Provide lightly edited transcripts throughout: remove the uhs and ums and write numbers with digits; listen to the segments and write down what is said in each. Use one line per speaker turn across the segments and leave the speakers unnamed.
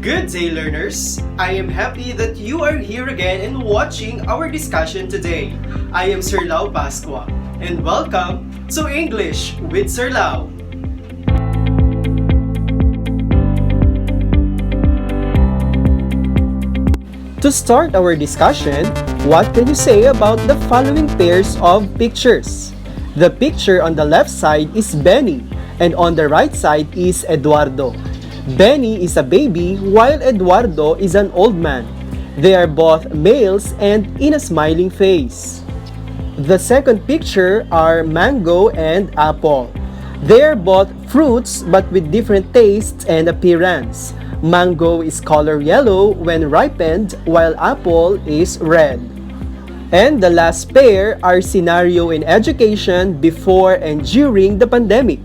Good day, learners! I am happy that you are here again and watching our discussion today. I am Sir Lau Pasqua, and welcome to English with Sir Lau. To start our discussion, what can you say about the following pairs of pictures? The picture on the left side is Benny, and on the right side is Eduardo. Benny is a baby while Eduardo is an old man. They are both males and in a smiling face. The second picture are mango and apple. They are both fruits but with different tastes and appearance. Mango is color yellow when ripened while apple is red. And the last pair are scenario in education before and during the pandemic.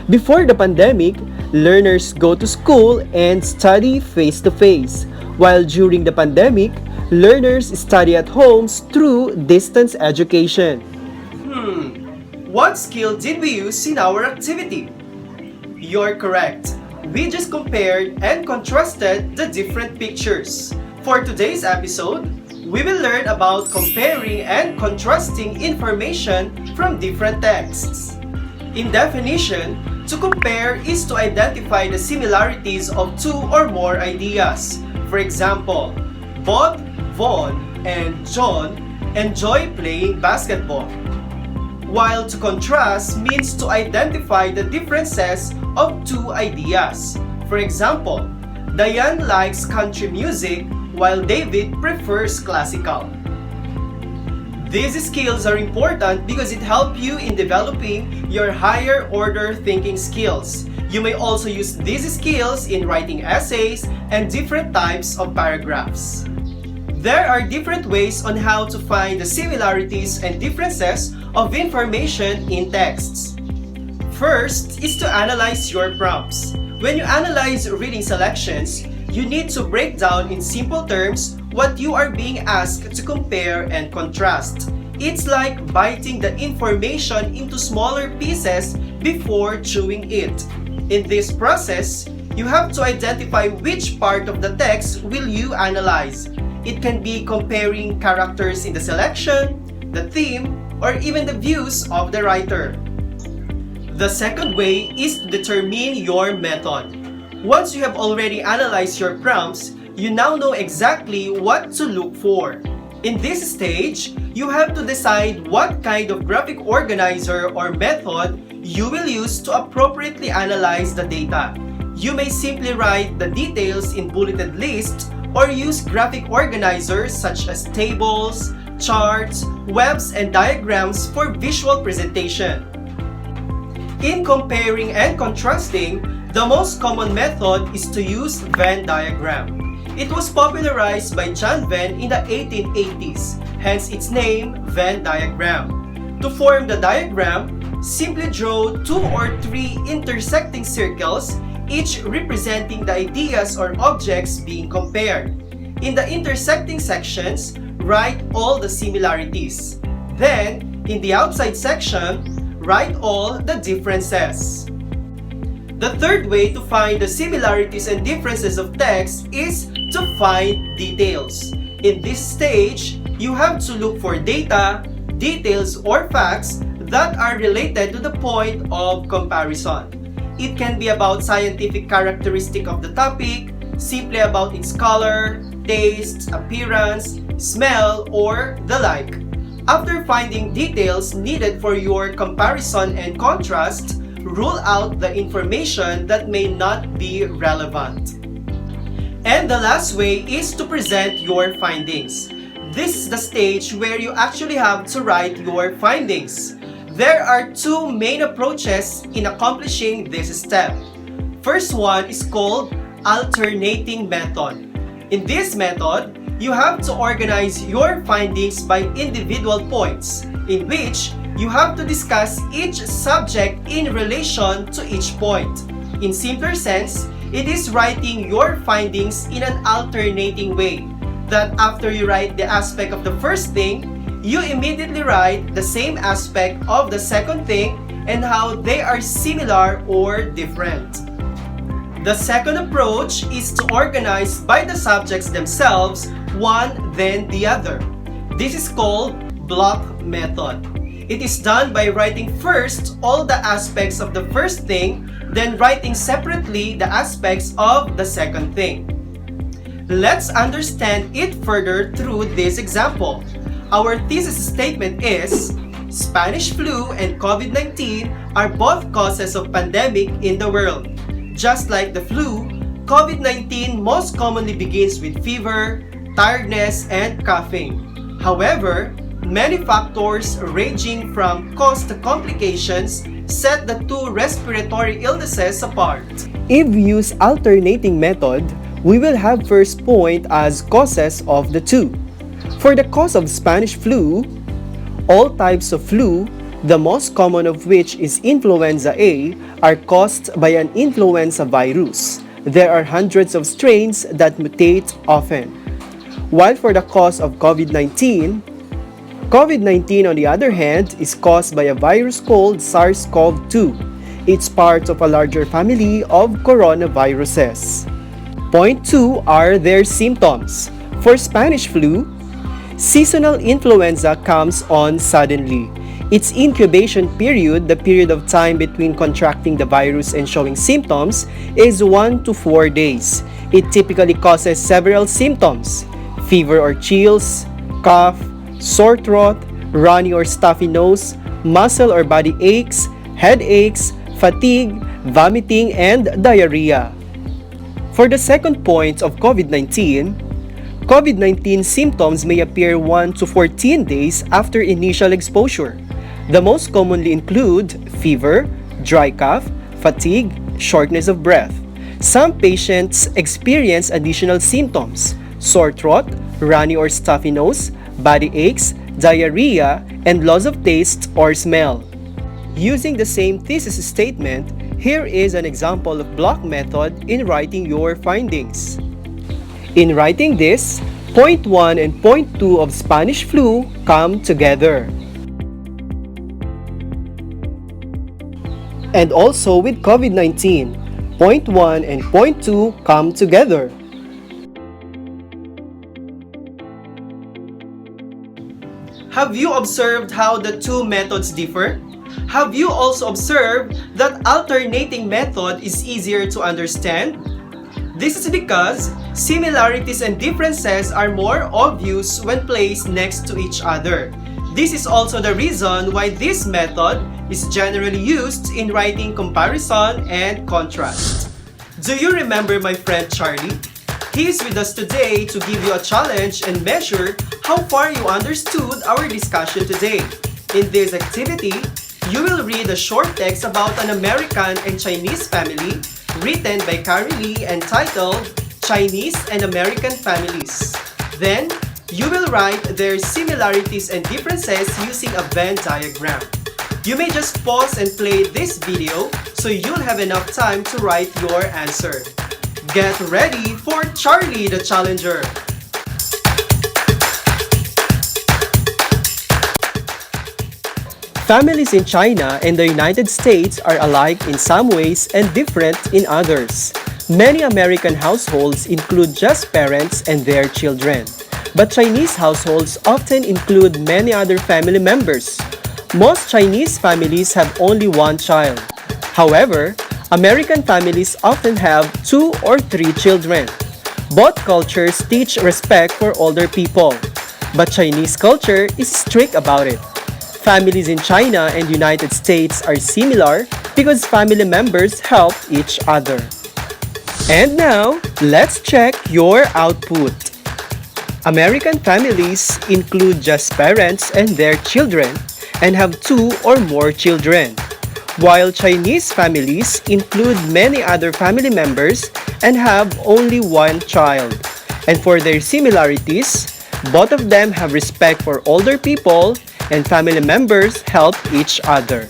Before the pandemic, learners go to school and study face-to-face, while during the pandemic, learners study at homes through distance education. What skill did we use in our activity? You're correct. We just compared and contrasted the different pictures. For today's episode, we will learn about comparing and contrasting information from different texts. In definition, to compare is to identify the similarities of two or more ideas. For example, both Von and John enjoy playing basketball. While to contrast means to identify the differences of two ideas. For example, Diane likes country music while David prefers classical. These skills are important because it helps you in developing your higher order thinking skills. You may also use these skills in writing essays and different types of paragraphs. There are different ways on how to find the similarities and differences of information in texts. First is to analyze your prompts. When you analyze reading selections, you need to break down in simple terms what you are being asked to compare and contrast. It's like biting the information into smaller pieces before chewing it. In this process, you have to identify which part of the text will you analyze. It can be comparing characters in the selection, the theme, or even the views of the writer. The second way is to determine your method. Once you have already analyzed your prompts, you now know exactly what to look for. In this stage, you have to decide what kind of graphic organizer or method you will use to appropriately analyze the data. You may simply write the details in bulleted lists or use graphic organizers such as tables, charts, webs, and diagrams for visual presentation. In comparing and contrasting, the most common method is to use Venn diagram. It was popularized by John Venn in the 1880s, hence its name, Venn diagram. To form the diagram, simply draw 2 or 3 intersecting circles, each representing the ideas or objects being compared. In the intersecting sections, write all the similarities. Then, in the outside section, write all the differences. The third way to find the similarities and differences of text is to find details. In this stage, you have to look for data, details, or facts that are related to the point of comparison. It can be about scientific characteristic of the topic, simply about its color, taste, appearance, smell, or the like. After finding details needed for your comparison and contrast, rule out the information that may not be relevant. And the last way is to present your findings. This is the stage where you actually have to write your findings. There are 2 main approaches in accomplishing this step. First one is called alternating method. In this method, you have to organize your findings by individual points, in which you have to discuss each subject in relation to each point. In simpler sense, it is writing your findings in an alternating way, that after you write the aspect of the first thing, you immediately write the same aspect of the second thing and how they are similar or different. The second approach is to organize by the subjects themselves, one then the other. This is called block method. It is done by writing first all the aspects of the first thing, then writing separately the aspects of the second thing. Let's understand it further through this example. Our thesis statement is, Spanish flu and COVID-19 are both causes of pandemic in the world. Just like the flu, COVID-19 most commonly begins with fever, tiredness, and coughing. However, many factors ranging from cause to complications set the two respiratory illnesses apart. If we use alternating method, we will have first point as causes of the two. For the cause of Spanish flu, all types of flu, the most common of which is influenza A, are caused by an influenza virus. There are hundreds of strains that mutate often. While for the cause of COVID-19 on the other hand is caused by a virus called SARS-CoV-2. It's part of a larger family of coronaviruses. Point 2 are their symptoms. For Spanish flu, seasonal influenza comes on suddenly. Its incubation period, the period of time between contracting the virus and showing symptoms, is 1 to 4 days. It typically causes several symptoms: fever or chills, cough, sore throat, runny or stuffy nose, muscle or body aches, headaches, fatigue, vomiting, and diarrhea. For the second point of COVID-19 symptoms may appear 1 to 14 days after initial exposure. The most commonly include fever, dry cough, fatigue, shortness of breath. Some patients experience additional symptoms: sore throat, runny or stuffy nose, body aches, diarrhea, and loss of taste or smell. Using the same thesis statement, here is an example of block method in writing your findings. In writing this, point 1 and point 2 of Spanish flu come together. And also with COVID-19, point 1 and point 2 come together. Have you observed how the two methods differ? Have you also observed that alternating method is easier to understand? This is because similarities and differences are more obvious when placed next to each other. This is also the reason why this method is generally used in writing comparison and contrast. Do you remember my friend Charlie? He is with us today to give you a challenge and measure how far you understood our discussion today. In this activity, you will read a short text about an American and Chinese family written by Carrie Lee entitled Chinese and American Families. Then, you will write their similarities and differences using a Venn diagram. You may just pause and play this video so you'll have enough time to write your answer. Get ready for Charlie the Challenger! Families in China and the United States are alike in some ways and different in others. Many American households include just parents and their children. But Chinese households often include many other family members. Most Chinese families have only one child. However, American families often have 2 or 3 children. Both cultures teach respect for older people, but Chinese culture is strict about it. Families in China and United States are similar because family members help each other. And now, let's check your output. American families include just parents and their children and have 2 or more children, while Chinese families include many other family members and have only one child. And for their similarities, both of them have respect for older people and family members help each other.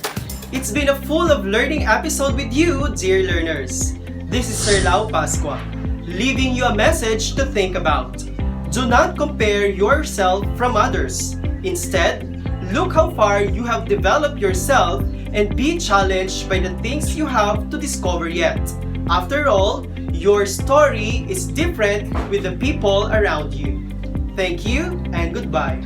It's been a full of learning episode with you, dear learners. This is Sir Lau Pascua, leaving you a message to think about. Do not compare yourself from others. Instead, Look how far you have developed yourself and be challenged by the things you have to discover yet. After all, your story is different with the people around you. Thank you and goodbye.